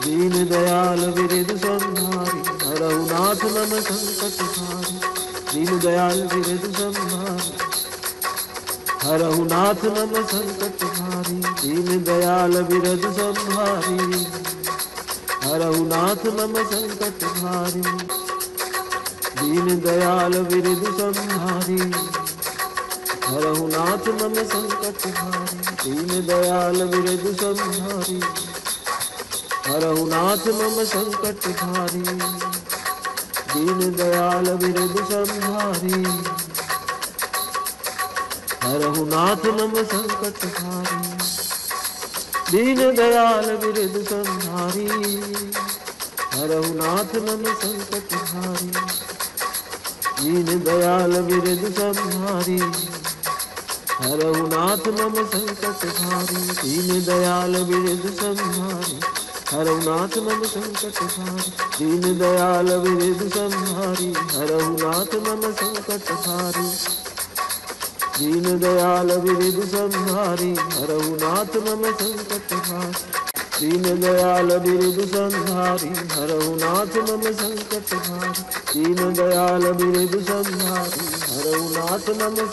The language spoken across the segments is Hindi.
दीन दयाल विरद संहारी, हरहु नाथ मम संकट हारी। दीन दयाल विरद संहारी, हरहु नाथ मम संकट हारी। दीन दयाल विरद संहारी, हरहु नाथ मम संकट हारी। दीन दयाल विरद संहारी, हरहु नाथ मम संकट हारी। दीन दयाल विरद संहारी, हरहु नाथ मम संकट हारी। दीन दयाल विरद संहारी, हरहु नाथ मम संकट हारी। दीन दयाल विरद संहारी, हरहु नाथ मम संकट हारी। दीन दयाल विरद संहारी, हरहु नाथ मम संकट हारी। दीन दयाल विरद संहारी, हरहु नाथ मम संकट हारी। दीन दयाल विरद संहारी, हरहु नाथ मम संकट हारी। दीन दयाल विरद संहारी, हरहु नाथ मम संकट हारी। दीन दयाल विरद संहारी, हरहु नाथ मम संकट हारी। दीन दयाल विरद संहारी, हरहु नाथ मम संकट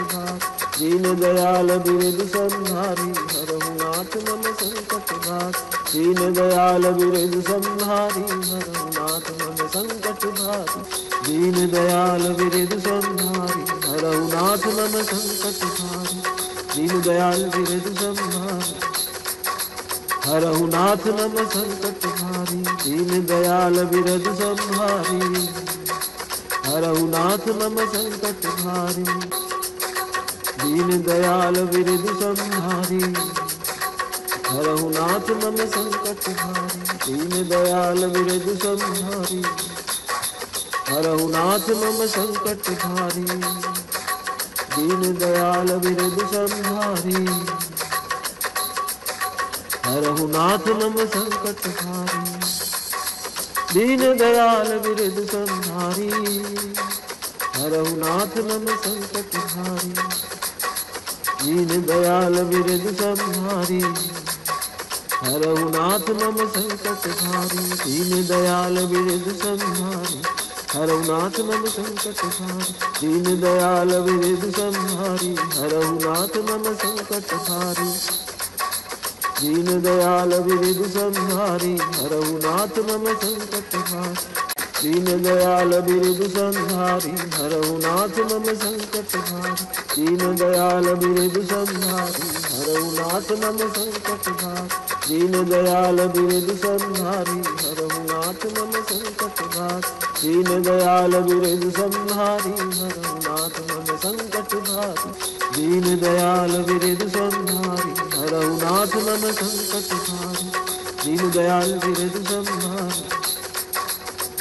हारी। दीन दयाल विरद संहारी, हरहु नाथ मम संकट हारी। दीन दयाल विरद संहारी, हरहु नाथ मम संकट हारी। दीन दयाल विरद संहारी, हरहु नाथ मम संकट हारी। दीन दयाल विरद संहारी, हरहु नाथ मम संकट हारी। दीन दयाल विरद संहारी, हरहु नाथ मम संकट हारी। दीन दयाल विरद संहारी, हरहु नाथ मम संकट हारी। दीन दयाल विरद संहारी, हरहु नाथ मम संकट हारी। दीन दयाल विरद संहारी, हरहु नाथ मम संकट हारी। दीन दयाल विरद संहारी, हरहु नाथ मम संकट हारी। दीन दयाल विरद संहारी, हरहु नाथ मम संकट हारी। दीन दयाल विरद संहारी, हरहु नाथ मम संकट हारी। दीन दयाल विरद संहारी, हरहु नाथ मम संकट हारी। दीन दयाल विरद संहारी, हरहु नाथ मम संकट हारी। दीन दयाल विरद संहारी, हरहु नाथ मम संकट हारी। दीन दयाल विरद संहारी, हरहु नाथ मम संकट हारी। दीन दयाल विरद संहारी, हरहु नाथ मम संकट हारी। दीन दयाल विरद संहारी, हरहु नाथ मम संकट हारी। दीन दयाल विरद संहारी, हरहु नाथ मम संकट हारी। दीन दयाल विरद संहारी, हरहु नाथ मम संकट हारी। दीन दयाल विरद संहारी,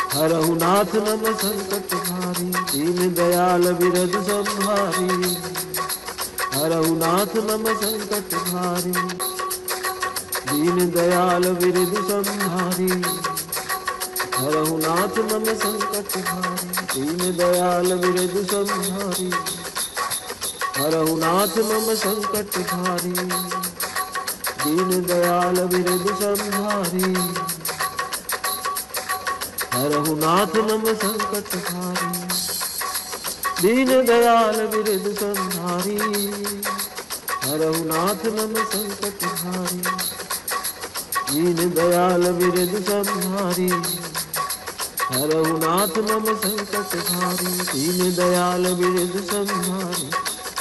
हरहु नाथ मम संकट हारी। दीन दयाल विरद संहारी, हरहु नाथ मम संकट हारी। दीन दयाल विरद संहारी, हरहु नाथ मम संकट हारी। दीन दयाल विरद संहारी, हरहु नाथ मम संकट हारी। दीन दयाल विरद संहारी, हरहु नाथ मम संकट हारी। दीन दयाल विरद संहारी, हरहु नाथ मम संकट हारी। दीन दयाल विरद संहारी,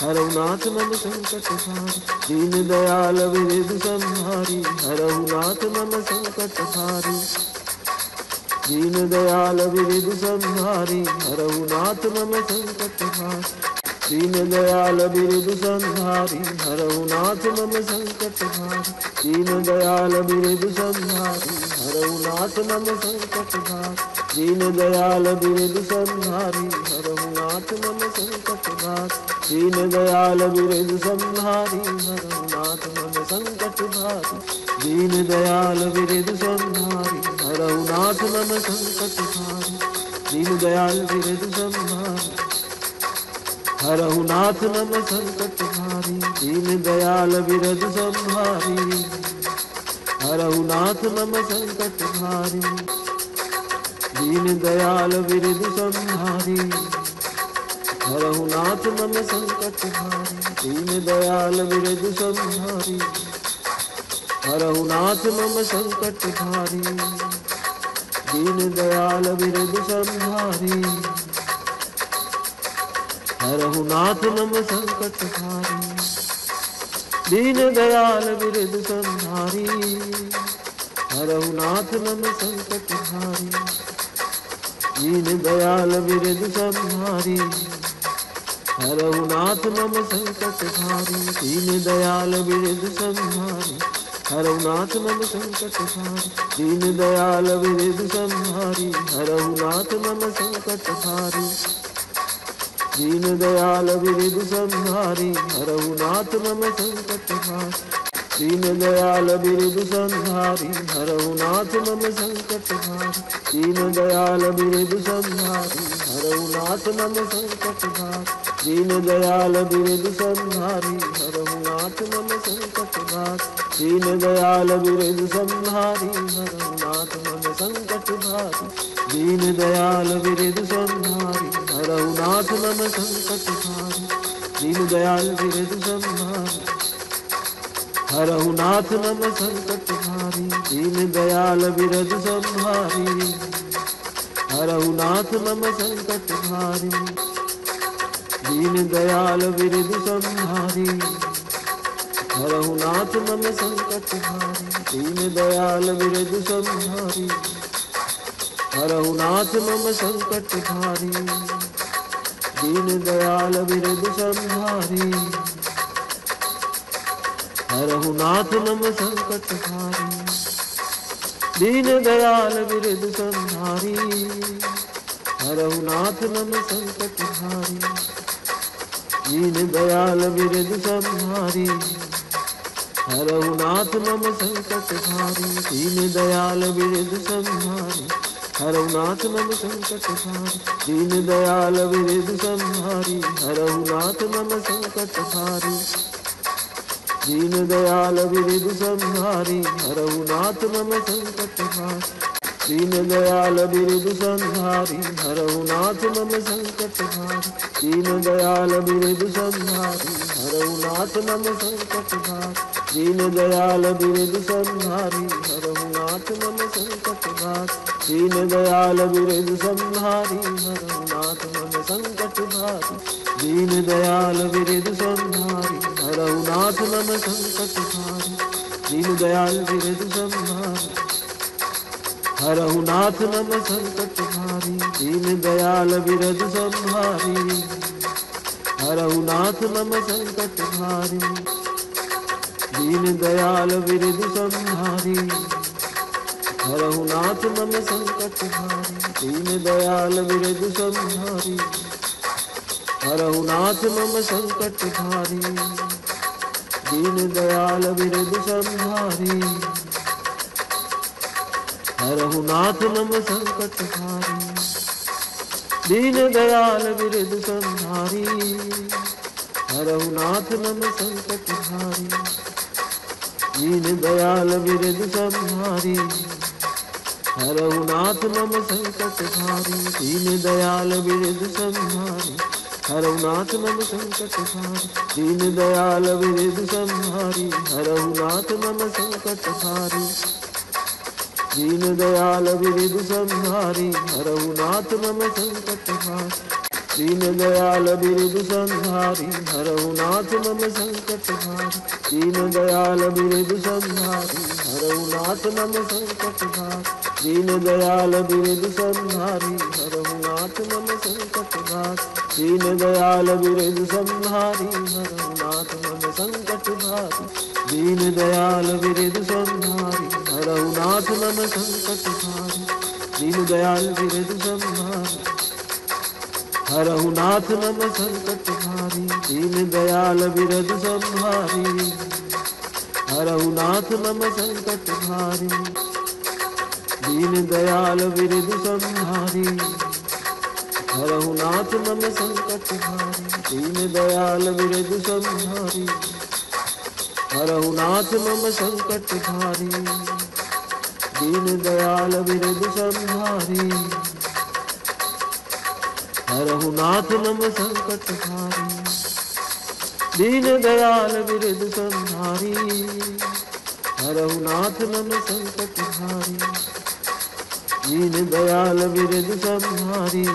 हरहु नाथ मम संकट हारी। दीन दयाल विरद संहारी, हरहु नाथ मम संकट हारी। दीन दयाल विरद संहारी, हरहु नाथ मम संकट हारी। दीन दयाल विरद संहारी, हरहु नाथ मम संकट हारी। दीन दयाल विरद संहारी, हरहु नाथ मम संकट हारी। दीन दयाल विरद संहारी, हरहु नाथ मम संकट हारी। दीन दयाल विरद संहारी, हरहु नाथ मम संकट हारी। दीन दयाल विरद संहारी, हरहु नाथ मम संकट हारी। दीन दयाल विरद संहारी, हरहु नाथ मम संकट हारी। दीन दयाल विरद संहारी, हरहु नाथ मम संकट भारी। दीन दयाल विरधि संहारी, हरहु नाथ मम संकट भारी। दीन दयाल विरधि संहारी, हरहु नाथ मम संकट भारी। दीन दयाल विरधि संहारी, हरहु नाथ मम संकट भारी। दीन दयाल विरधि संहारी, हरहु नाथ मम संकट भारी। दीन दयाल विरधि संहारी, हरहु नाथ मम संकट भारी। दीन दयाल विरधि संहारी, हरहु नाथ मम संकट भारी। दीन दयाल विरधि संहारी, हरहु नाथ मम संकट भारी। दीन दयाल विरधि संहारी, हरहु नाथ मम संकट भारी। दीन दयाल विरधि संहारी, हरहु नाथ मम संकट भारी। दीन दयाल विरधि संहारी, हरहु नाथ मम संकट भारी। दीन दयाल विरधि संहारी, हरहु नाथ मम संकट भारी। दीन दयाल विरधि संहारी, हरहु नाथ मम संकट भारी। दीन दयाल विरधि संहारी, हरहु नाथ मम संकट भारी। दीन दयाल विरधि संहारी, हरहु नाथ मम संकट भारी। दीन दयाल विरधि संहारी, हरहु नाथ मम संकट भारी। दीन दयाल विरधि संहारी, हरहु नाथ मम संकट भारी। दीन दयाल विरधि संहारी, हरहु नाथ मम संकट भारी। दीन दयाल विरधि संहारी, हरहु नाथ मम संकट भारी। दीन दयाल विरधि संहारी, हरहु नाथ मम संकट भारी। दीन दयाल विरधि संहारी, हरहु नाथ मम संकट भारी। दीन दयाल विरधि संहारी, हरहु नाथ मम संकट भारी। दीन दयाल विरधि संहारी, हरहु नाथ मम संकट भारी। दीन दयाल विरधि संहारी, हरहु नाथ मम संकट भारी। दीन दयाल विरधि संहारी, हरहु नाथ मम संकट भारी। दीन दयाल विरधि संहारी, हरहु नाथ मम संकट भारी। दीन दयाल विरधि संहारी, हरहु नाथ मम संकट भारी। दीन दयाल विरधि संहारी, हरहु नाथ मम संकट भारी। दीन दयाल विरधि संहारी, हरहु नाथ मम संकट भारी। दीन दयाल विरधि संहारी, हरहु नाथ मम संकट भारी। दीन दयाल विरधि संहारी, हरहु नाथ मम संकट भारी। दीन दयाल विरधि संहारी, हरहु नाथ मम संकट भारी। दीन दयाल विरधि संहारी, हरहु नाथ मम संकट भारी। दीन दयाल विरधि संहारी, हरहु नाथ मम संकट भारी। दीन दयाल विरधि संहारी, हरहु नाथ मम संकट भारी। दीन दयाल विरधि संहारी, हरहु नाथ मम संकट भारी। दीन दयाल विरधि संहारी, हरहु नाथ मम संकट भारी। दीन दयाल विरधि संहारी, हरहु नाथ मम संकट भारी। दीन दयाल विरधि संहारी, हरहु नाथ मम संकट भारी। दीन दयाल विरधि संहारी, हरहु नाथ मम संकट भारी। दीन दयाल विरधि संहारी, हरहु नाथ मम संकट भारी। दीन दयाल विरधि संहारी, हरहु नाथ मम संकट भारी। दीन दयाल विरधि संहारी, हरहु नाथ मम संकट भारी। दीन दयाल विरधि संहारी, हरहु नाथ मम संकट भारी। दीन दयाल विरधि संहारी, हरहु नाथ मम संकट भारी। दीन दयाल विरधि संहारी, हरहु नाथ मम संकट भारी। दीन दयाल विरधि संहारी, हरहु नाथ मम संकट भारी। दीन दयाल विरधि संहारी, हरहु नाथ मम संकट भारी। दीन दयाल बिरद संहारी। हरहु नाथ मम संकट हारी। दीन दयाल बिरद संहारी। हरहु नाथ मम संकट हारी। दीन दयाल बिरद संहारी।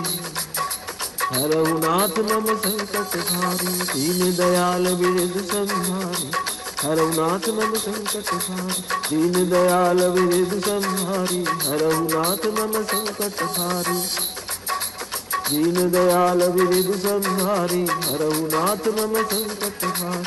हरहु नाथ मम संकट हारी। दीन दयाल बिरद संहारी। हरहु नाथ मम संकट हारी। दीन दयाल बिरद संहारी। हरहु नाथ मम संकट हारी। दीन दयाल बिरद संहारी। हरहु नाथ मम संकट हारी।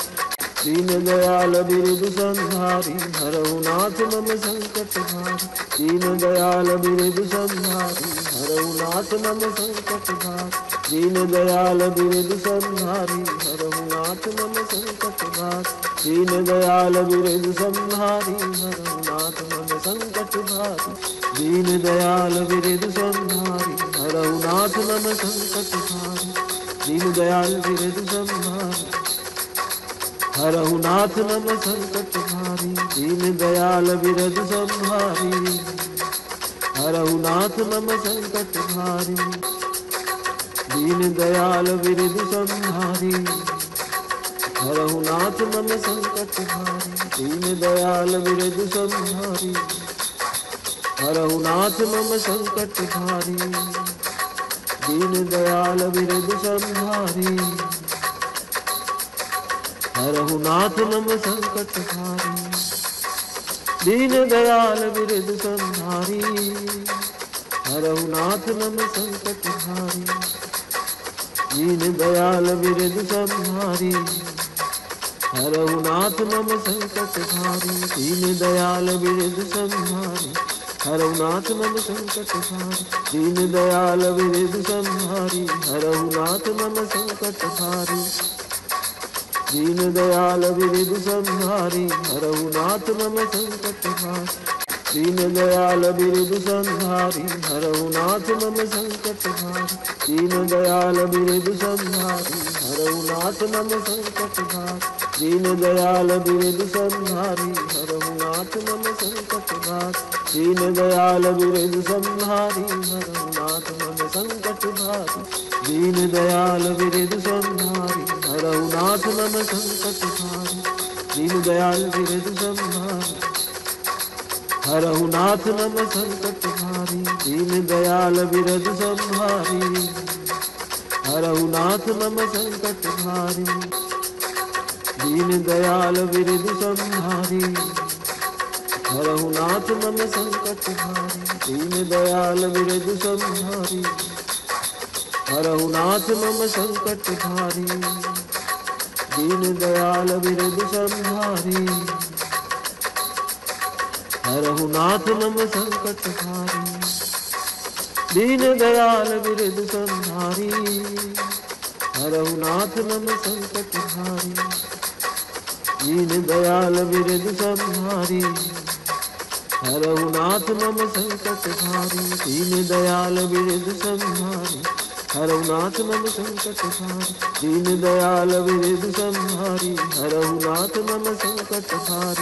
दीन दयाल बिरद संहारी। हरहु नाथ मम संकट हारी। दीन दयाल बिरद संहारी। हरहु नाथ मम संकट हारी। दीन दयाल बिरद संहारी। हरहु नाथ मम संकट हारी। दीन दयाल बिरद संहारी। हरहु नाथ मम संकट हारी। दीन दयाल बिरद संहारी। हरहु नाथ मम संकट हारी। दीन दयाल बिरद संहारी। हरहु नाथ मम संकट हारी। दीन दयाल बिरद संहारी। हरहु नाथ मम संकट हारी। दीन दयाल बिरद संहारी। हरहु नाथ मम संकट हारी। दीन दयाल बिरद संहारी। हरहु नाथ मम संकट हारी। दीन दयाल बिरद संहारी। हरहु नाथ मम संकट हारी। दीन दयाल बिरद संहारी। हरहु नाथ मम संकट हारी। दीन दयाल बिरद संहारी। हरहु नाथ मम संकट हारी। दीन दयाल बिरद संहारी। हरहु नाथ मम संकट हारी। दीन दयाल बिरद संहारी। हरहु नाथ मम संकट हारी। दीन दयाल बिरद संहारी। हरहु नाथ मम संकट हारी। दीन दयाल बिरद संहारी। हरहु नाथ मम संकट हारी। दीन दयाल बिरद संहारी। हरहु नाथ मम संकट हारी। दीन दयाल बिरद संहारी। हरहु नाथ मम संकट हारी। दीन दयाल बिरद संहारी। हरहु नाथ मम संकट हारी। दीन दयाल बिरद संहारी। हरहु नाथ मम संकट हारी। दीन दयाल बिरद संहारी। हरहु नाथ मम संकट हारी। दीन दयाल बिरद संहारी। हरहु नाथ मम संकट हारी। दीन दयाल बिरद संहारी। हरहु नाथ मम संकट हारी। दीन दयाल बिरद संहारी। हरहु नाथ मम संकट हारी। दीन दयाल बिरद संहारी। हरहु नाथ मम संकट हारी। दीन दयाल बिरद संहारी। हरहु नाथ मम संकट हारी। दीन दयाल बिरद संहारी। हरहु नाथ मम संकट हारी। दीन दयाल बिरद संहारी। हरहु नाथ मम संकट हारी। दीन दयाल बिरद संहारी। हरहु नाथ मम संकट हारी। दीन दयाल बिरद संहारी। हरहु नाथ मम संकट हारी।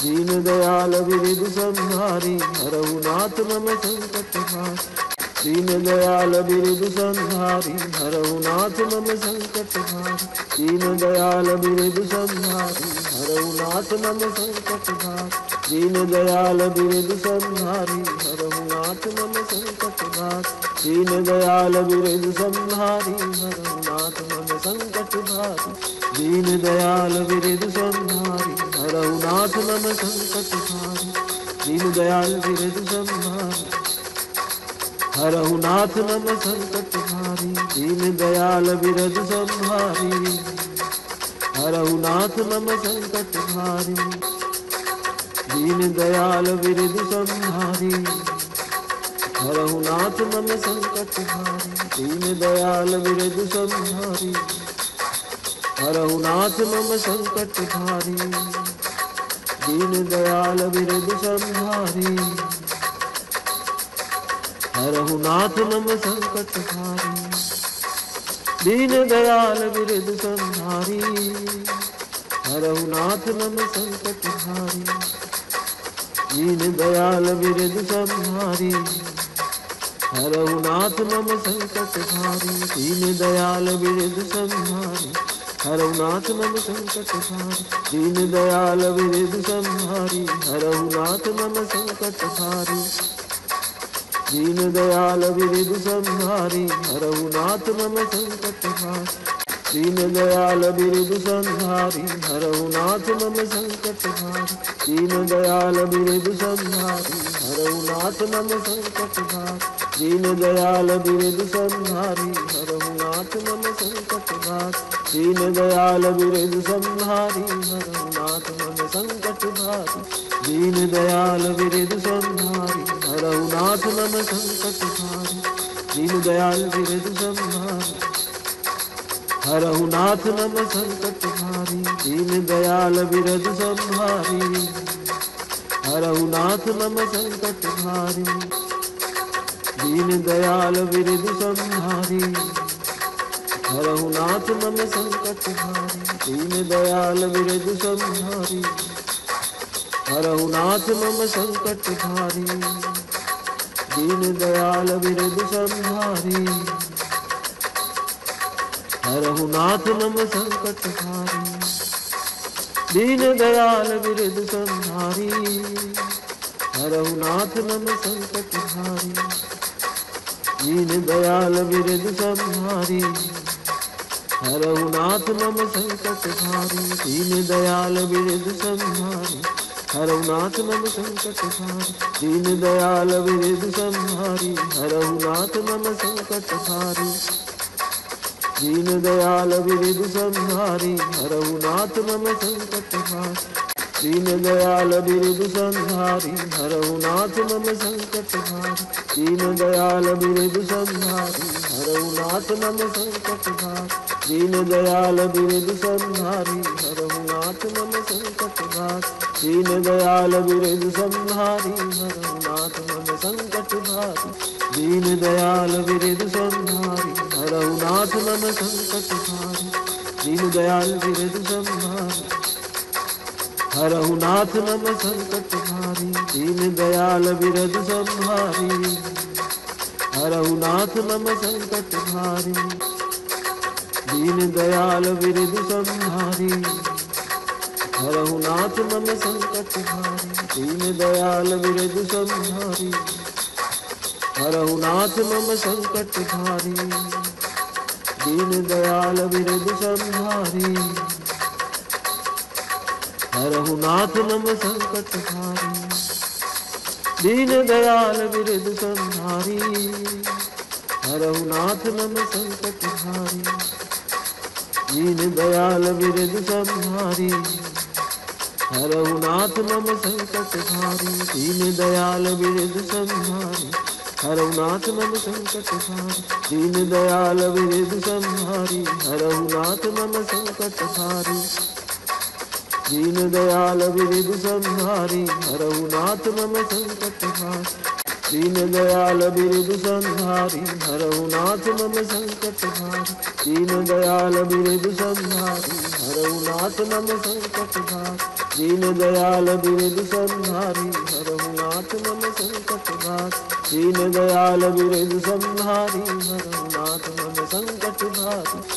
दीन दयाल बिरद संहारी। हरहु नाथ मम संकट हारी। दीन दयाल बिरद संहारी। हरहु नाथ मम संकट हारी। दीन दयाल बिरद संहारी। हरहु नाथ मम संकट हारी। दीन दयाल बिरद संहारी। हरहु नाथ मम संकट हारी। दीन दयाल बिरद संहारी। हरहु नाथ मम संकट हारी। दीन दयाल बिरद संहारी। हरहु नाथ मम संकट हारी। दीन दयाल बिरद संहारी। हरहु नाथ मम संकट हारी। दीन दयाल बिरद संहारी। हरहु नाथ मम संकट हारी। दीन दयाल बिरद संहारी। हरहु नाथ मम संकट हारी। दीन दयाल बिरद संहारी। हरहु नाथ मम संकट हारी। दीन दयाल बिरद संहारी। हरहु नाथ मम संकट हारी। दीन दयाल बिरद संहारी, हरहु नाथ मम संकट भारी। दीन दयाल बिरद संहारी, हरहु नाथ मम संकट भारी। दीन दयाल बिरद संहारी, हरहु नाथ मम संकट भारी। दीन दयाल बिरद संहारी, हरहु नाथ मम संकट भारी। दीन दयाल बिरद संहारी, हरहु नाथ मम संकट भारी। दीन दयाल बिरद संहारी, हरहु नाथ मम संकट भारी। दीन दयाल बिरद संहारी, हरहु नाथ मम संकट भारी। दीन दयाल बिरद संहारी, हरहु नाथ मम संकट भारी। दीन दयाल बिरद संहारी, हरहु नाथ मम संकट भारी। दीन दयाल बिरद संहारी, हरहु नाथ मम संकट भारी। दीन दयाल बिरद संहारी, हरहु नाथ मम संकट भारी। दीन दयाल बिरद संहारी, हरहु नाथ मम संकट भारी। दीन दयाल बिरद संहारी, हरहु नाथ मम संकट भारी। दीन दयाल बिरद संहारी, हरहु नाथ मम संकट भारी। दीन दयाल बिरद संहारी, हरहु नाथ मम संकट भारी। दीन दयाल बिरद संहारी, हरहु नाथ मम संकट भारी। दीन दयाल बिरद संहारी, हरहु नाथ मम संकट भारी। दीन दयाल बिरद संहारी, हरहु नाथ मम संकट भारी। दीन दयाल बिरद संहारी, हरहु नाथ मम संकट भारी। दीन दयाल बिरद संहारी, हरहु नाथ मम संकट भारी। दीन दयाल बिरद संहारी, हरहु नाथ मम संकट भारी। दीन दयाल बिरद संहारी, हरहु नाथ मम संकट भारी। दीन दयाल बिरद संहारी, हरहु नाथ मम संकट भारी। दीन दयाल बिरद संहारी, हरहु नाथ मम संकट भारी। दीन दयाल बिरद संहारी, हरहु नाथ मम संकट भारी। दीन दयाल बिरद संहारी, हरहु नाथ मम संकट भारी। दीन दयाल बिरद संहारी, हरहु नाथ मम संकट भारी। दीन दयाल बिरद संहारी, हरहु नाथ मम संकट भारी। दीन दयाल बिरद संहारी, हरहु नाथ मम संकट भारी। दीन दयाल बिरद संहारी, हरहु नाथ मम संकट भारी। दीन दयाल बिरद संहारी, हरहु नाथ मम संकट भारी। दीन दयाल बिरद संहारी, हरहु नाथ मम संकट भारी। दीन दयाल बिरद संहारी, हरहु नाथ मम संकट भारी। दीन दयाल बिरद संहारी, हरहु नाथ मम संकट भारी। दीन दयाल बिरद संहारी, हरहु नाथ मम संकट भारी। दीन दयाल बिरद संहारी, हरहु नाथ मम संकट भारी। दीन दयाल बिरद संहारी, हरहु नाथ मम संकट भारी। दीन दयाल बिरद संहारी, हरहु नाथ मम संकट भारी। दीन दयाल बिरद संहारी, हरहु नाथ मम संकट भारी।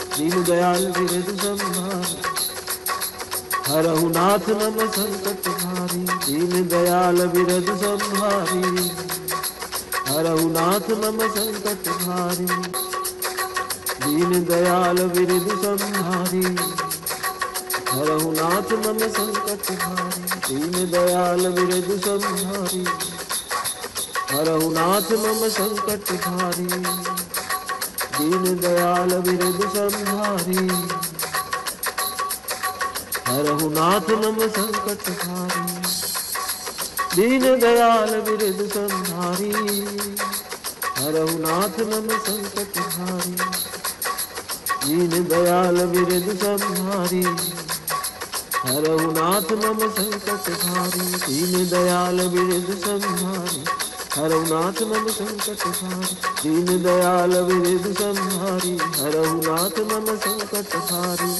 दीन दयाल बिरद संहारी, हरहु नाथ मम संकट भारी। दीन दयाल बिरद संहारी, हरहु नाथ मम संकट भारी। दीन दयाल बिरद संहारी, हरहु नाथ मम संकट भारी। दीन दयाल बिरद संहारी, हरहु नाथ मम संकट भारी। दीन दयाल बिरद संहारी, हरहु नाथ मम संकट भारी। दीन दयाल बिरद संहारी, हरहु नाथ मम संकट भारी। दीन दयाल बिरद संहारी, हरहु नाथ मम संकट भारी। दीन दयाल बिरद संहारी, हरहु नाथ मम संकट भारी। दीन दयाल बिरद संहारी, हरहु नाथ मम संकट भारी।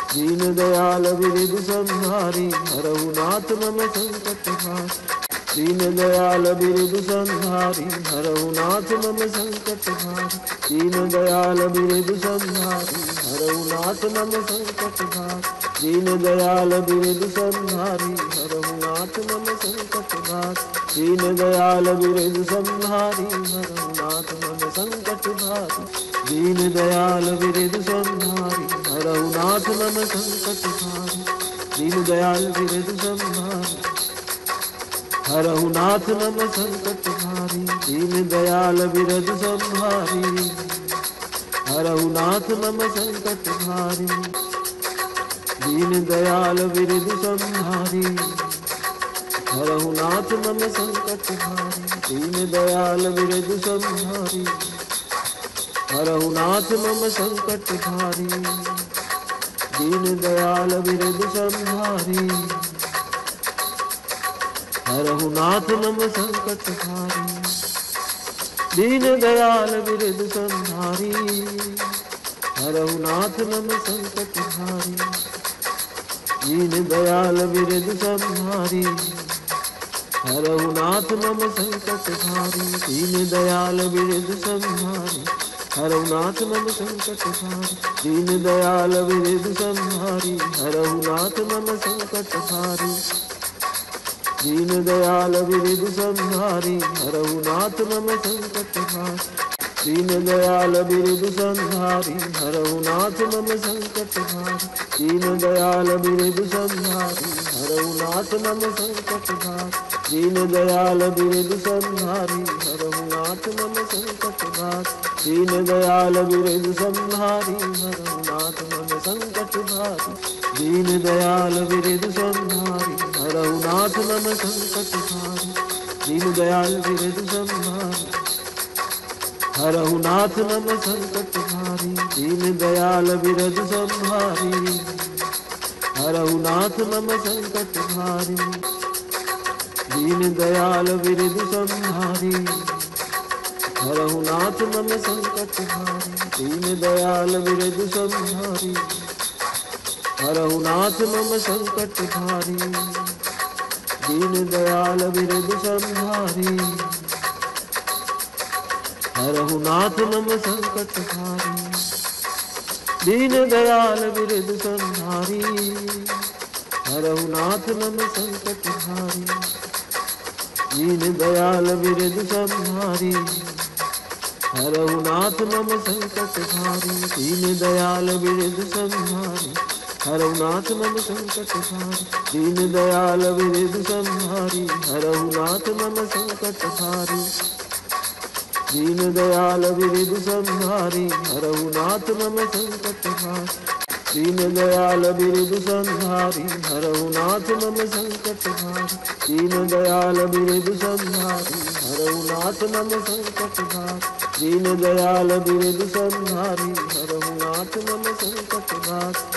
दीन दयाल विरिधि संहारी हरहु नाथ मम संकट भारी। दीन दयाल विरिधि संहारी हरहु नाथ मम संकट भारी। दीन दयाल विरिधि संहारी हरहु नाथ मम संकट भारी। दीन दयाल विरिधि संहारी हरहु नाथ मम संकट भारी। दीन दयाल विरिधि संहारी हरहु नाथ मम संकट भारी। दीन दयाल विरिधि संहारी हरहु नाथ मम संकट भारी। दीन दयाल विरिधि संहारी हरहु नाथ मम संकट भारी। दीन दयाल विरिधि संहारी हरहु नाथ मम संकट भारी। दीन दयाल विरिधि संहारी हरहु नाथ मम संकट भारी। दीन दयाल विरिधि संहारी हरहु नाथ मम संकट भारी। दीन दयाल विरिधि संहारी हरहु नाथ मम संकट भारी। दीन दयाल विरिधि संहारी हरहु नाथ मम संकट भारी। दीन दयाल विरिधि संहारी हरहु नाथ मम संकट भारी। दीन दयाल विरिधि संहारी हरहु नाथ मम संकट भारी। दीन दयाल विरिधि संहारी हरहु नाथ मम संकट भारी। दीन दयाल विरिधि संहारी हरहु नाथ मम संकट भारी। दीन दयाल विरिधि संहारी हरहु नाथ मम संकट भारी। दीन दयाल विरिधि संहारी हरहु नाथ मम संकट भारी। दीन दयाल विरिधि संहारी हरहु नाथ मम संकट भारी। दीन दयाल विरिधि संहारी हरहु नाथ मम संकट भारी। दीन दयाल विरिधि संहारी हरहु नाथ मम संकट भारी। दीन दयाल विरिधि संहारी हरहु नाथ मम संकट भारी। दीन दयाल विरिधि संहारी हरहु नाथ मम संकट भारी। दीन दयाल विरिधि संहारी हरहु नाथ मम संकट भारी। दीन दयाल विरिधि संहारी हरहु नाथ मम संकट भारी। दीन दयाल विरिधि संहारी हरहु नाथ मम संकट भारी। दीन दयाल विरिधि संहारी हरहु नाथ मम संकट भारी। दीन दयाल विरिधि संहारी हरहु नाथ मम संकट भारी। दीन दयाल विरिधि संहारी हरहु नाथ मम संकट भारी। दीन दयाल विरिधि संहारी हरहु नाथ मम संकट भारी। दीन दयाल विरिधि संहारी हरहु नाथ मम संकट भारी। दीन दयाल विरिधि संहारी हरहु नाथ मम संकट भारी। दीन दयाल विरिधि संहारी हरहु नाथ मम संकट भारी। दीन दयाल विरिधि संहारी हरहु नाथ मम संकट भारी। दीन दयाल विरिधि संहारी हरहु नाथ मम संकट भारी।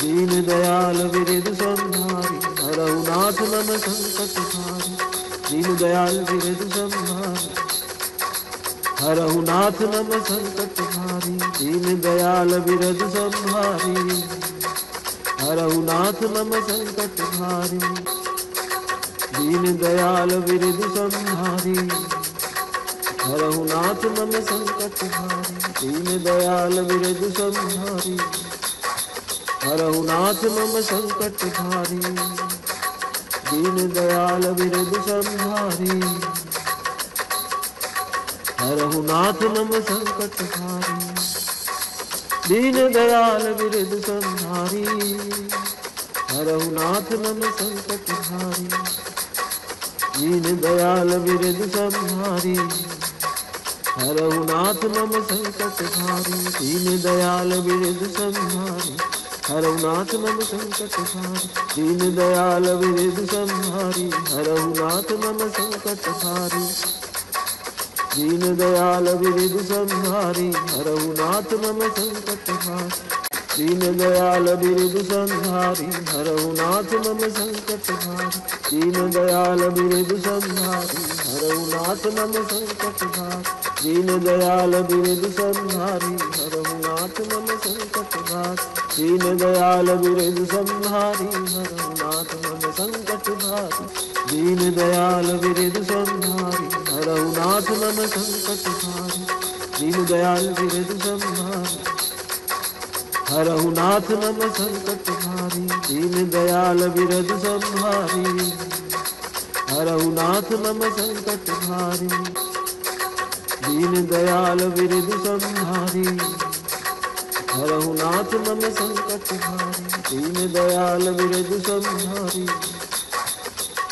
दीन दयाल विरिधि संहारी हरहु नाथ मम संकट भारी। दीन दयाल विरिधि संहारी हरहु नाथ मम संकट भारी। दीन दयाल विरिधि संहारी हरहु नाथ मम संकट भारी। दीन दयाल विरिधि संहारी हरहु नाथ मम संकट भारी। दीन दयाल विरिधि संहारी हरहु नाथ मम संकट भारी। दीन दयाल विरिधि संहारी हरहु नाथ मम संकट भारी। दीन दयाल विरिधि संहारी हरहु नाथ मम संकट भारी। दीन दयाल विरिधि संहारी हरहु नाथ मम संकट भारी। दीन दयाल विरिधि संहारी हरहु नाथ मम संकट भारी। दीन दयाल विरिधि संहारी हरहु नाथ मम संकट भारी। दीन दयाल विरिधि संहारी हरहु नाथ मम संकट भारी। दीन दयाल विरिधि संहारी हरहु नाथ मम संकट भारी। दीन दयाल विरिधि संहारी हरहु नाथ मम संकट भारी। दीन दयाल बिरद संहारी हरहु नाथ मम संकट भारी। दीन दयाल बिरद संहारी हरहु नाथ मम संकट भारी। दीन दयाल बिरद संहारी हरहु नाथ मम संकट भारी। दीन दयाल बिरद संहारी हरहु नाथ मम संकट भारी। दीन दयाल बिरद संहारी हरहु नाथ मम संकट भारी। दीन दयाल बिरद संहारी हरहु नाथ मम संकट भारी। दीन दयाल बिरद संहारी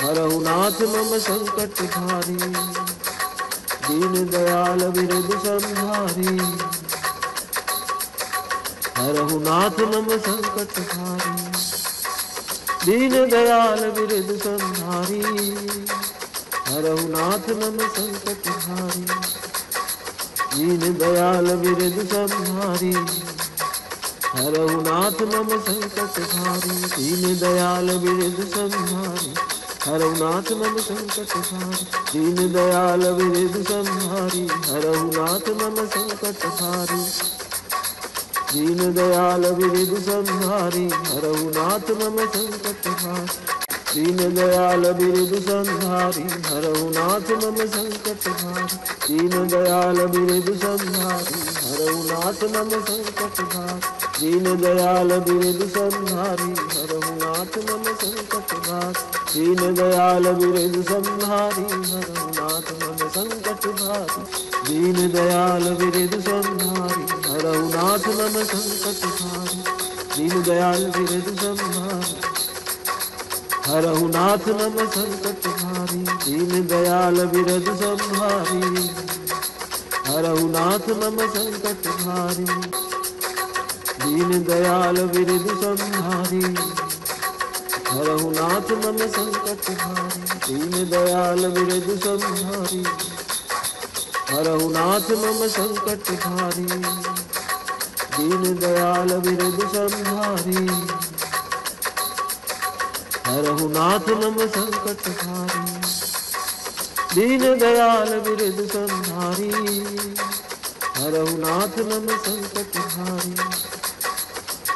हरहु नाथ मम संकट भारी। दीन दयाल बिरद संहारी हरहु नाथ मम संकट भारी। दीन दयाल बिरद संहारी हरहु नाथ मम संकट भारी। दीन दयाल बिरद संहारी हरहु नाथ मम संकट भारी। दीन दयाल बिरद संहारी हरहु नाथ मम संकट भारी। दीन दयाल बिरद संहारी हरहु नाथ मम संकट भारी। दीन दयाल बिरद संहारी हरहु नाथ मम संकट भारी। दीन दयाल बिरद संहारी हरहु नाथ मम संकट भारी। दीन दयाल बिरद संहारी हरहु नाथ मम संकट भारी। दीन दयाल बिरद संहारी हरहु नाथ मम संकट भारी। दीन दयाल बिरद संहारी हरहु नाथ मम संकट भारी। दीन दयाल बिरद संहारी हरहु नाथ मम संकट भारी। दीन दयाल बिरद संहारी हरहु नाथ मम संकट भारी। दीन दयाल बिरद संहारी हरहु नाथ मम संकट भारी। दीन दयाल बिरद संहारी हरहु नाथ मम संकट भारी। दीन दयाल बिरद संहारी हरहु नाथ मम संकट भारी। दीन दयाल बिरद संहारी हरहु नाथ मम संकट भारी। दीन दयाल बिरद संहारी हरहु नाथ मम संकट भारी। दीन दयाल बिरद संहारी हरहु नाथ मम संकट भारी।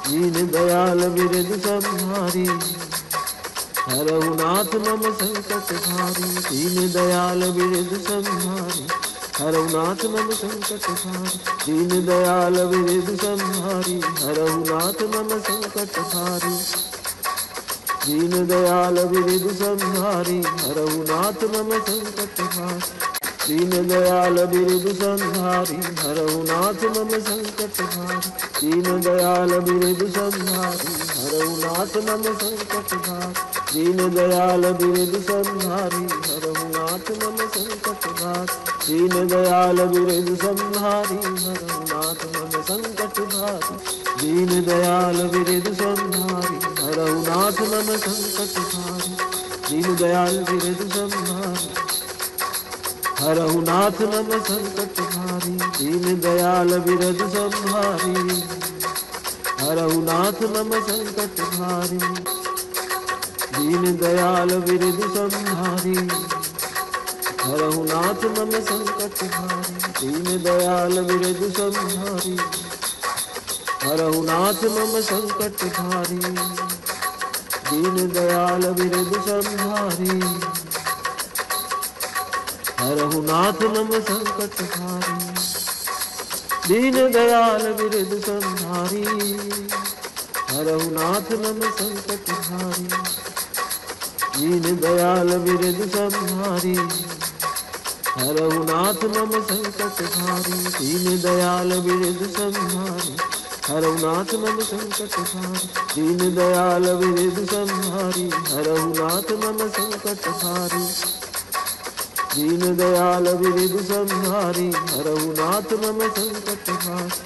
दीन दयाल बिरद संहारी हरहु नाथ मम संकट भारी। दीन दयाल बिरद संहारी हरहु नाथ मम संकट भारी। दीन दयाल बिरद संहारी हरहु नाथ मम संकट भारी। दीन दयाल बिरद संहारी हरहु नाथ मम संकट भारी। दीन दयाल बिरद संहारी हरहु नाथ मम संकट भारी। दीन दयाल बिरद संहारी हरहु नाथ मम संकट भारी। दीन दयाल बिरद संहारी हरहु नाथ मम संकट भारी। दीन दयाल बिरद संहारी हरहु नाथ मम संकट भारी। दीन दयाल बिरद संहारी हरहु नाथ मम संकट भारी। दीन दयाल बिरद संहारी हरहु नाथ मम संकट भारी। दीन दयाल बिरद संहारी हरहु नाथ मम संकट भारी। दीन दयाल बिरद संहारी हरहु नाथ मम संकट भारी। दीन दयाल बिरद संहारी हरहु नाथ मम संकट भारी। दीन दयाल बिरद संहारी हरहु नाथ मम संकट भारी। दीन दयाल बिरद संहारी हरहु नाथ मम संकट भारी। दीन दयाल बिरद संहारी हरहु नाथ मम संकट भारी। दीन दयाल बिरद संहारी हरहु नाथ मम संकट भारी। दीन दयाल बिरद संहारी हरहु नाथ मम संकट भारी।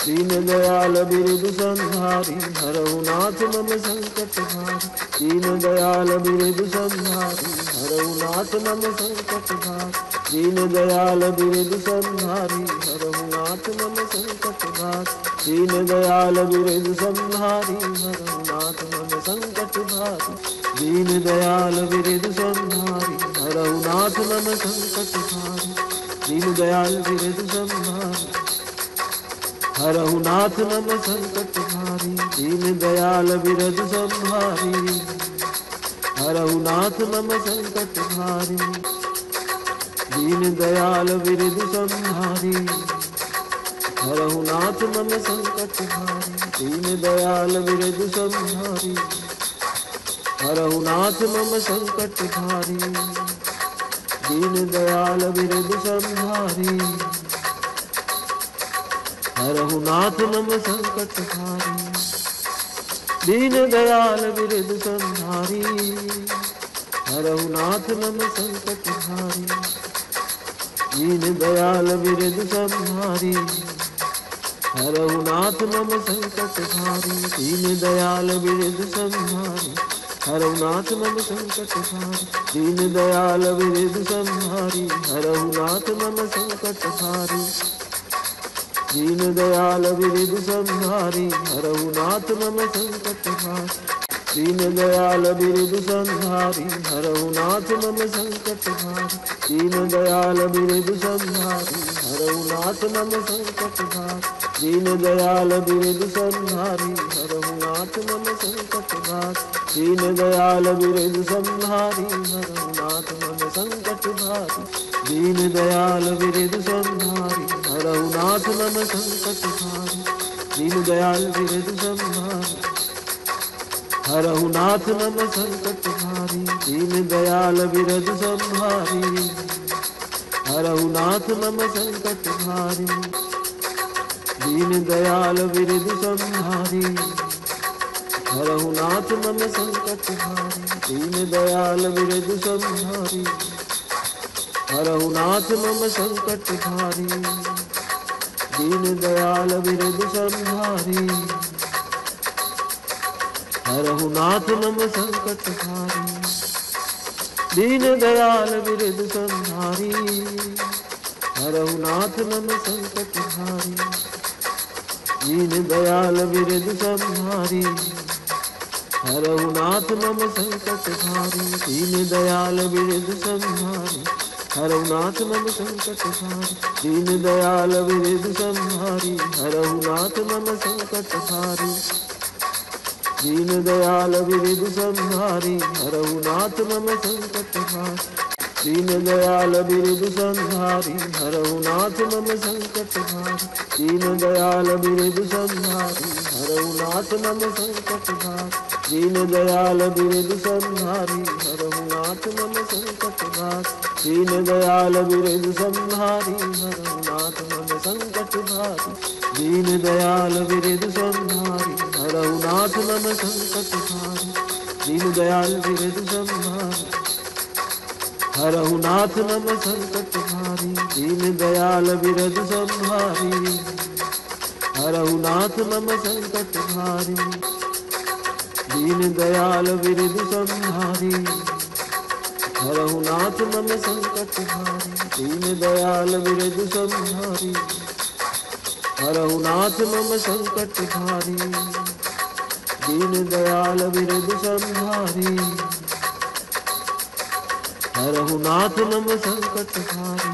दीन दयाल बिरद संहारी हरहु नाथ मम संकट भारी। दीन दयाल बिरद संहारी हरहु नाथ मम संकट भारी। दीन दयाल बिरद संहारी हरहु नाथ मम संकट भारी। दीन दयाल बिरद संहारी हरहु नाथ मम संकट भारी। दीन दयाल बिरद संहारी हरहु नाथ मम संकट भारी। दीन दयाल बिरद संहारी। हरहु नाथ मम संकट भारी, दीन दयाल बिरद संहारी। हरहु नाथ मम संकट भारी, दीन दयाल बिरद संहारी। हरहु नाथ मम संकट भारी, दीन दयाल बिरद संहारी। हरहु नाथ मम संकट भारी, दीन दयाल बिरद संहारी। हरहु नाथ मम संकट भारी, दीन दयाल बिरद संहारी। हरहु नाथ मम संकट भारी, दीन दयाल बिरद संहारी। हरहु नाथ मम संकट भारी, दीन दयाल बिरद संहारी। हरहु नाथ मम संकट भारी, दीन दयाल बिरद संहारी। हरहु नाथ मम संकट भारी, दीन दयाल बिरद संहारी। हरहु नाथ मम संकट भारी, दीन दयाल बिरद संहारी। हरहु नाथ मम संकट भारी, दीन दयाल बिरद संहारी। हरहु नाथ मम संकट भारी, दीन दयाल बिरद संहारी। हरहु नाथ मम संकट भारी, दीन दयाल बिरद संहारी। हरहु नाथ मम संकट भारी, दीन दयाल बिरद संहारी। हरहु नाथ मम संकट भारी, दीन दयाल बिरद संहारी। हरहु नाथ मम संकट भारी, दीन दयाल बिरद संहारी। हरहु नाथ मम संकट भारी, दीन दयाल बिरद संहारी। हरहु नाथ मम संकट भारी, दीन दयाल बिरद संहारी। हरहु नाथ मम संकट भारी, दीन दयाल बिरद संहारी। हरहु नाथ मम संकट भारी, दीन दयाल बिरद संहारी। हरहु नाथ मम संकट भारी, दीन दयाल बिरद संहारी। हरहु नाथ मम संकट भारी, दीन दयाल बिरद संहारी। हरहु नाथ मम संकट भारी, दीन दयाल बिरद संहारी। हरहु नाथ मम संकट भारी, दीन दयाल बिरद संहारी। हरहु नाथ मम संकट भारी, दीन दयाल बिरद संहारी। हरहु नाथ मम संकट भारी, दीन दयाल बिरद संहारी। हरहु नाथ मम संकट भारी, दीन दयाल बिरद संहारी। हरहु नाथ मम संकट भारी, दीन दयाल बिरद संहारी। हरहु नाथ मम संकट भारी, दीन दयाल बिरद संहारी। हरहु नाथ मम संकट भारी, दीन दयाल बिरद संहारी। हरहु नाथ मम संकट भारी, दीन दयाल बिरद संहारी। हरहु नाथ मम संकट भारी, दीन दयाल बिरद संहारी। हरहु नाथ मम संकट भारी, दीन दयाल बिरद संहारी। हरहु नाथ मम संकट भारी, दीन दयाल बिरद संहारी। हरहु नाथ मम संकट भारी, दीन दयाल बिरद संहारी। हरहु नाथ मम संकट भारी,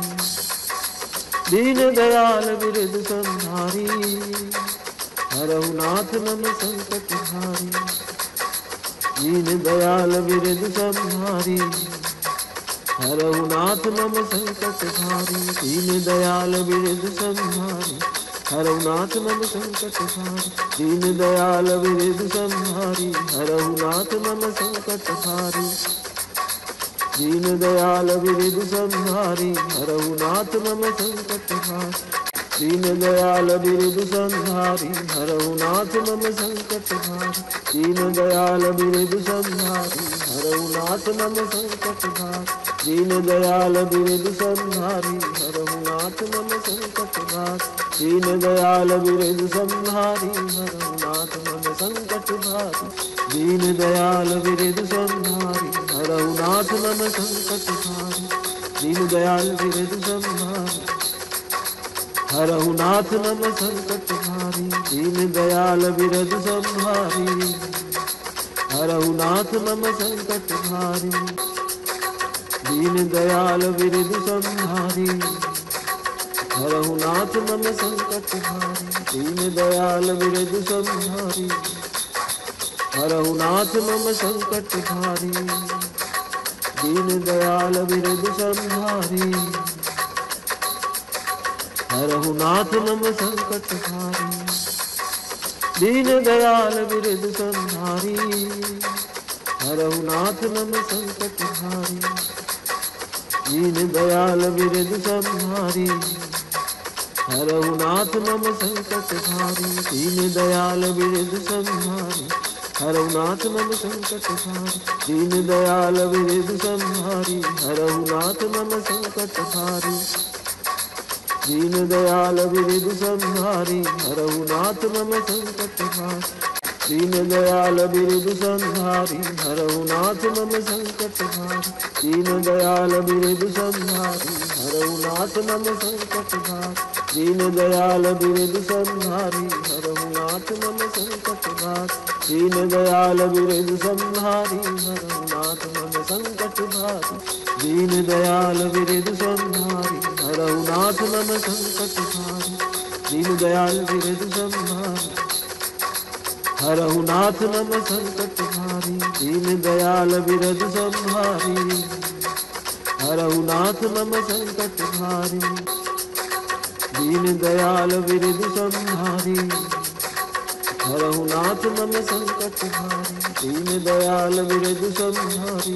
दीन दयाल बिरद संहारी। हरहु नाथ मम संकट भारी, दीन दयाल बिरद संहारी। हरहु नाथ मम संकट भारी, दीन दयाल बिरद संहारी। हरहु नाथ मम संकट भारी, दीन दयाल बिरद संहारी। हरहु नाथ मम संकट भारी, दीन दयाल बिरद संहारी। हरहु नाथ मम संकट भारी, दीन दयाल बिरद संहारी। हरहु नाथ मम संकट भारी, दीन दयाल बिरद संहारी। हरहु नाथ मम संकट भारी, दीन दयाल बिरद संहारी। हरहु नाथ मम संकट भारी, दीन दयाल बिरद संहारी। हरहु नाथ मम संकट भारी, दीन दयाल बिरद संहारी। हरहु नाथ मम संकट भारी, दीन दयाल बिरद संहारी। हरहु नाथ मम संकट भारी, दीन दयाल बिरद संहारी। हरहु नाथ मम संकट भारी, दीन दयाल विरधु संहारी। हरहु नाथ मम संकट भारी, दीन दयाल विरधु संहारी। हरहु नाथ मम संकट भारी, दीन दयाल विरधु संहारी। हरहु नाथ मम संकट भारी, दीन दयाल विरधु संहारी। हरहु नाथ मम संकट भारी, दीन दयाल विरधु संहारी। हरहु नाथ मम संकट भारी, दीन दयाल विरधु संहारी। हरहु नाथ मम संकट भारी, दीन दयाल विरधु संहारी। हरहु नाथ मम संकट भारी, दीन दयाल विरधु संहारी। हरहु नाथ मम संकट भारी, दीन दयाल विरधु संहारी। हरहु नाथ मम संकट भारी, दीन दयाल विरधु संहारी। हरहु नाथ मम संकट भारी, दीन दयाल विरधु संहारी। हरहु नाथ मम संकट भारी, दीन दयाल विरधु संहारी। हरहु नाथ मम संकट भारी, दीन दयाल विरधु संहारी। हरहु नाथ मम संकट भारी, दीन दयाल विरधु संहारी। हरहु नाथ मम संकट भारी, दीन दयाल विरधु संहारी। हरहु नाथ मम संकट भारी, दीन दयाल विरधु संहारी।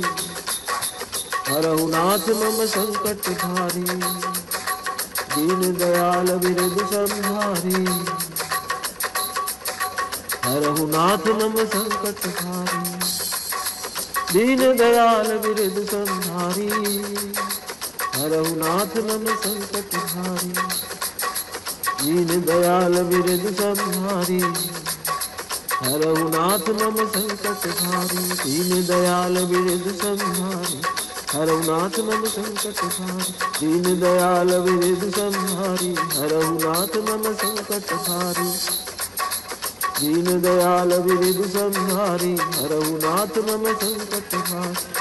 हरहु नाथ मम संकट भारी, दीन दयाल विरधु संहारी। हरहु नाथ मम संकट भारी, दीन दयाल विरधु संहारी। हरहु नाथ मम संकट भारी, दीन दयाल विरधु संहारी। हरहु नाथ मम संकट भारी, दीन दयाल विरधु संहारी। हरहु नाथ मम संकट भारी, दीन दयाल विरधु संहारी। हरहु नाथ मम संकट भारी, दीन दयाल विरधु संहारी। हरहु नाथ मम संकट भारी,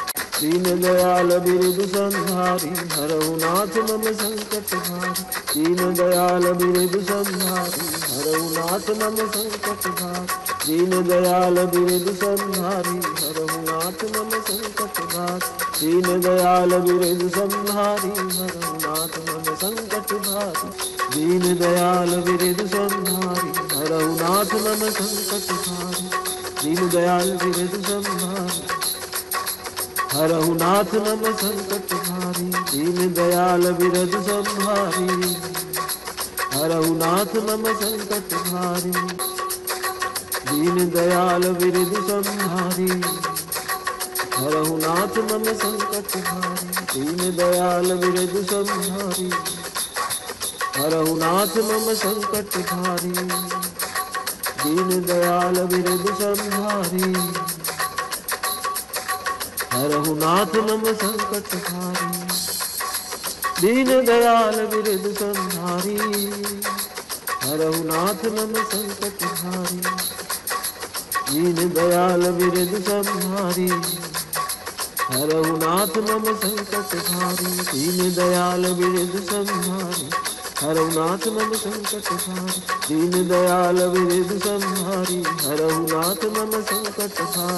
दीन दयाल विरधु संहारी। हरहु नाथ मम संकट भारी, दीन दयाल विरधु संहारी। हरहु नाथ मम संकट भारी, दीन दयाल विरधु संहारी। हरहु नाथ मम संकट भारी, दीन दयाल विरधु संहारी। हरहु नाथ मम संकट भारी, दीन दयाल विरधु संहारी। हरहु नाथ मम संकट भारी, दीन दयाल विरधु संहारी। हरहु नाथ मम संकट भारी, दीन दयाल विरधु संहारी। हरहु नाथ मम संकट भारी, दीन दयाल विरधु संहारी। हरहु नाथ मम संकट भारी, दीन दयाल विरधु संहारी। हरहु नाथ मम संकट भारी, दीन दयाल विरधु संहारी। हरहु नाथ मम संकट भारी, दीन दयाल विरधु संहारी। हरहु नाथ मम संकट भारी, दीन दयाल विरधु संहारी। हरहु नाथ मम संकट भारी, दीन दयाल विरधु संहारी। हरहु नाथ मम संकट भारी, दीन दयाल विरधु संहारी। हरहु नाथ मम संकट भारी,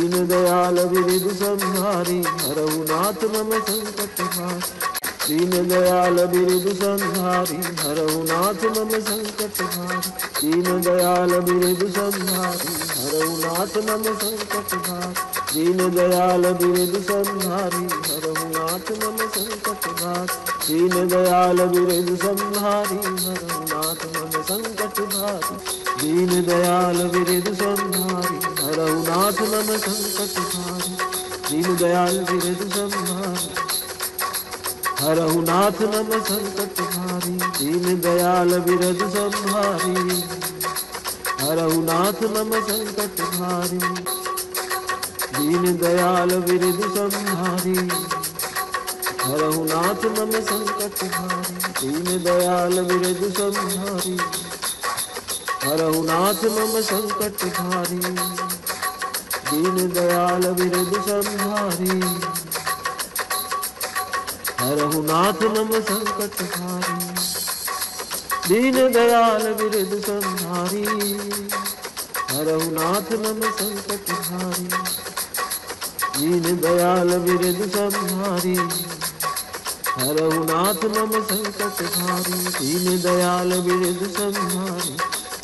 दीन दयाल विरधु संहारी। हरहु नाथ मम संकट भारी, दीन दयाल विरधु संहारी। हरहु नाथ मम संकट भारी, दीन दयाल विरधु संहारी। हरहु नाथ मम संकट भारी, दीन दयाल विरधु संहारी। हरहु नाथ मम संकट भारी, दीन दयाल विरधु संहारी। हरहु नाथ मम संकट भारी, दीन दयाल विरधु संहारी। हरहु नाथ मम संकट भारी, दीन दयाल विरधु संहारी। हरहु नाथ मम संकट भारी, दीन दयाल विरधु संहारी। हरहु नाथ मम संकट भारी, दीन दयाल विरधु संहारी। हरहु नाथ मम संकट भारी, दीन दयाल विरधु संहारी। हरहु नाथ मम संकट भारी, दीन दयाल विरधु संहारी। हरहु नाथ मम संकट हारी। दीन दयाल बिरद संहारी, हरहु नाथ मम संकट हारी। दीन दयाल बिरद संहारी, हरहु नाथ मम संकट हारी। दीन दयाल बिरद संहारी,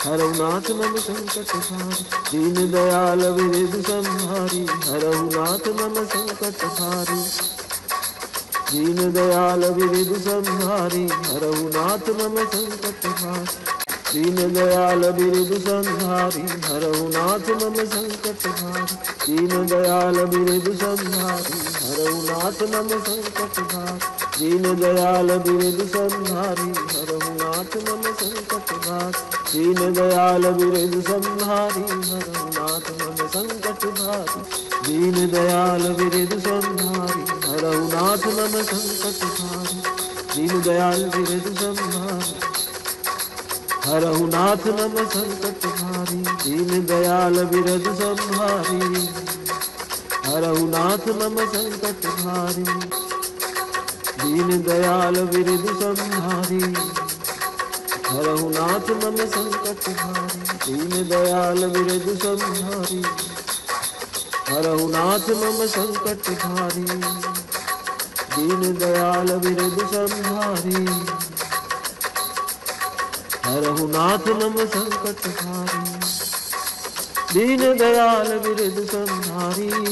हरहु नाथ मम संकट हारी। दीन दयाल बिरद संहारी, हरहु नाथ मम संकट हारी। दीन दयाल बिरद संहारी, हरहु नाथ मम संकट हारी। दीन दयाल बिरद संहारी, हरहु नाथ मम संकट हारी। दीन दयाल बिरद संहारी, हरहु नाथ मम संकट हारी। दीन दयाल बिरद संहारी, हरहु नाथ मम संकट हारी। दीन दयाल बिरद संहारी, हरहु नाथ मम संकट हारी। दीन दयाल बिरद संहारी, हरहु नाथ मम संकट हारी। दीन दयाल बिरद संहारी, हरहु नाथ मम संकट हारी। दीन दयाल बिरद संहारी, हरहु नाथ मम संकट हारी। दीन दयाल बिरद संहारी, हरहु नाथ मम संकट हारी। दीन दयाल बिरद संहारी, हरहु नाथ मम संकट हारी। दीन दयाल बिरद संहारी, हरहु नाथ मम संकट हारी। दीन दयाल बिरद संहारी,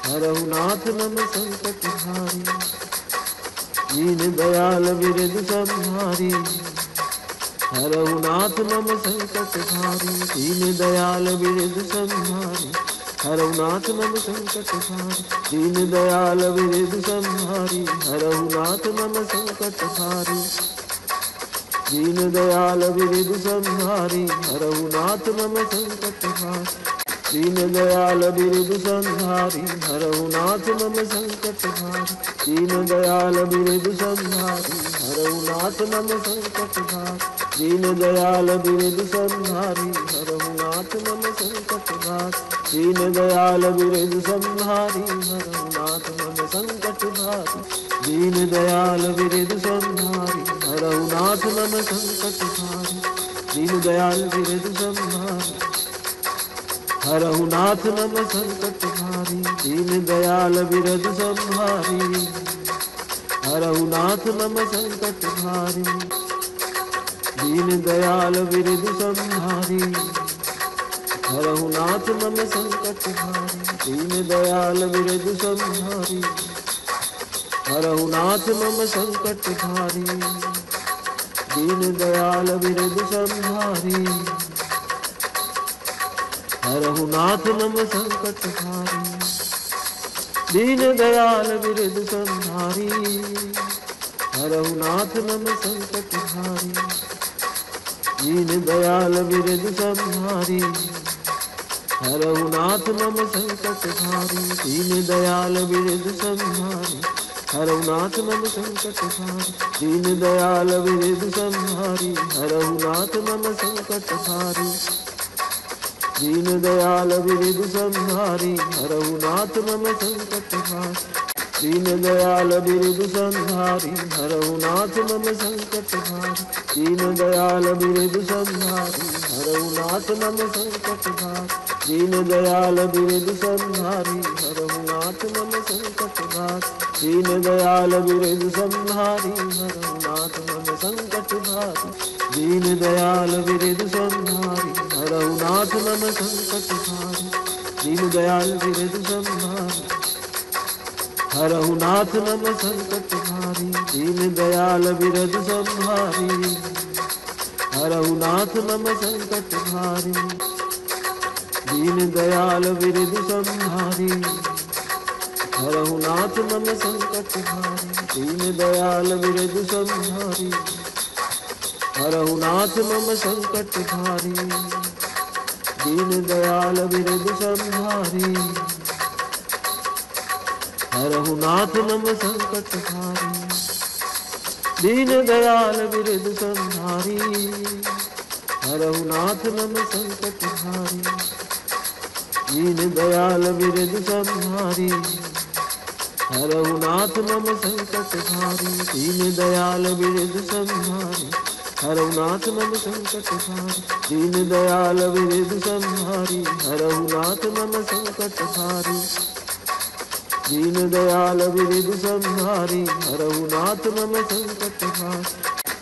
हरहु नाथ मम संकट हारी। दीन दयाल बिरद संहारी, हरहु नाथ मम संकट हारी। दीन दयाल बिरद संहारी, हरहु नाथ मम संकट हारी। दीन दयाल बिरद संहारी, हरहु नाथ मम संकट हारी। दीन दयाल बिरद संहारी, हरहु नाथ मम संकट हारी। दीन दयाल बिरद संहारी, हरहु नाथ मम संकट हारी। दीन दयाल बिरद संहारी, हरहु नाथ मम संकट हारी। दीन दयाल बिरद संहारी, हरहु नाथ मम संकट हारी। दीन दयाल बिरद संहारी, हरहु नाथ मम संकट हारी। दीन दयाल बिरद संहारी, हरहु नाथ मम संकट हारी। दीन दयाल बिरद संहारी, हरहु नाथ मम संकट हारी। दीन दयाल बिरद संहारी, हरहु नाथ मम संकट हारी। दीन दयाल बिरद संहारी, हरहु नाथ मम संकट हारी। दीन दयाल बिरद संहारी, हरहु नाथ मम संकट हारी। दीन दयाल बिरद संहारी, हरहु नाथ मम संकट हारी। दीन दयाल बिरद संहारी, हरहु नाथ मम संकट हारी। दीन दयाल बिरद संहारी, हरहु नाथ मम संकट हारी। दीन दयाल बिरद संहारी, हरहु नाथ मम संकट हारी। दीन दयाल बिरद संहारी, हरहु नाथ मम संकट हारी। दीन दयाल बिरद संहारी, हरहु नाथ मम संकट हारी। दीन दयाल बिरद संहारी, हरहु नाथ मम संकट हारी। दीन दयाल बिरद संहारी, हरहु नाथ मम संकट हारी। दीन दयाल बिरद संहारी, हरहु नाथ मम संकट हारी। दीन दयाल बिरद संहारी, हरहु नाथ मम संकट हारी। दीन दयाल बिरद संहारी, हरहु नाथ मम संकट हारी। दीन दयाल बिरद संहारी, हरहु नाथ मम संकट हारी। दीन दयाल बिरद संहारी, हरहु नाथ मम संकट हारी। दीन दयाल बिरद संहारी, हरहु नाथ मम संकट हारी। दीन दयाल बिरद संहारी, हरहु नाथ मम संकट हारी। दीन दयाल बिरद संहारी, हरहु नाथ मम संकट हारी। दीन दयाल बिरद संहारी, हरहु नाथ मम संकट हारी। दीन दयाल बिरद संहारी, हरहु नाथ मम संकट भारी, दीन दयाल विरद संहारी। हरहु नाथ मम संकट भारी, दीन दयाल विरद संहारी। हरहु नाथ मम संकट भारी, दीन दयाल विरद संहारी। हरहु नाथ मम संकट भारी,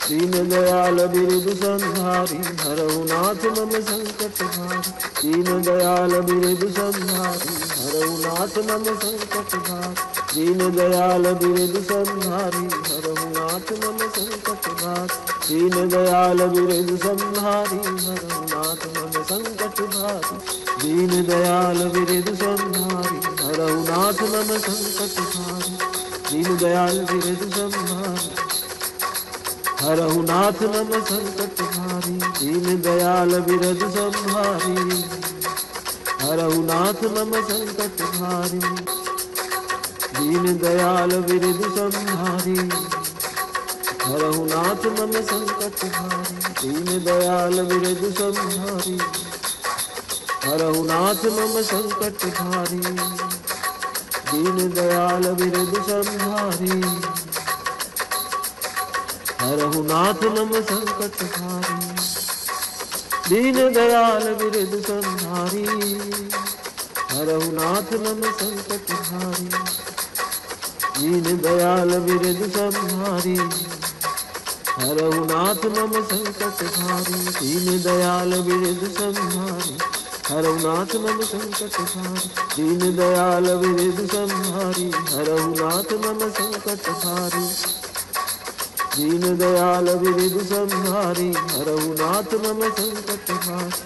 दीन दयाल विरद संहारी। हरहु नाथ मम संकट भारी, दीन दयाल विरद संहारी। हरहु नाथ मम संकट भारी, दीन दयाल विरद संहारी। हरहु नाथ मम संकट भारी, दीन दयाल विरद संहारी। हरहु नाथ मम संकट भारी, दीन दयाल विरद संहारी। हरहु नाथ मम संकट भारी, दीन दयाल विरद संहारी। हरहु नाथ मम संकट भारी, दीन दयाल विरद संहारी। हरहु नाथ मम संकट भारी, दीन दयाल विरद संहारी। हरहु नाथ मम संकट भारी, दीन दयाल विरद संहारी। हरहु नाथ मम संकट भारी, दीन दयाल विरद संहारी। हरहु नाथ मम संकट भारी, दीन दयाल विरद संहारी। हरहु नाथ मम संकट भारी, दीन दयाल विरद संहारी। हरहु नाथ मम संकट भारी, दीन दयाल विरद संहारी। हरहु नाथ मम संकट भारी, दीन दयाल विरद संहारी। हरहु नाथ मम संकट भारी, दीन दयाल विरद संहारी। हरहु नाथ मम संकट भारी,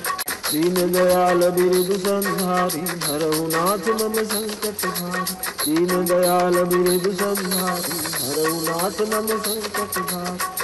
दीन दयाल विरद संहारी। हरहु नाथ मम संकट भारी, दीन दयाल विरद संहारी। हरहु नाथ मम संकट भारी,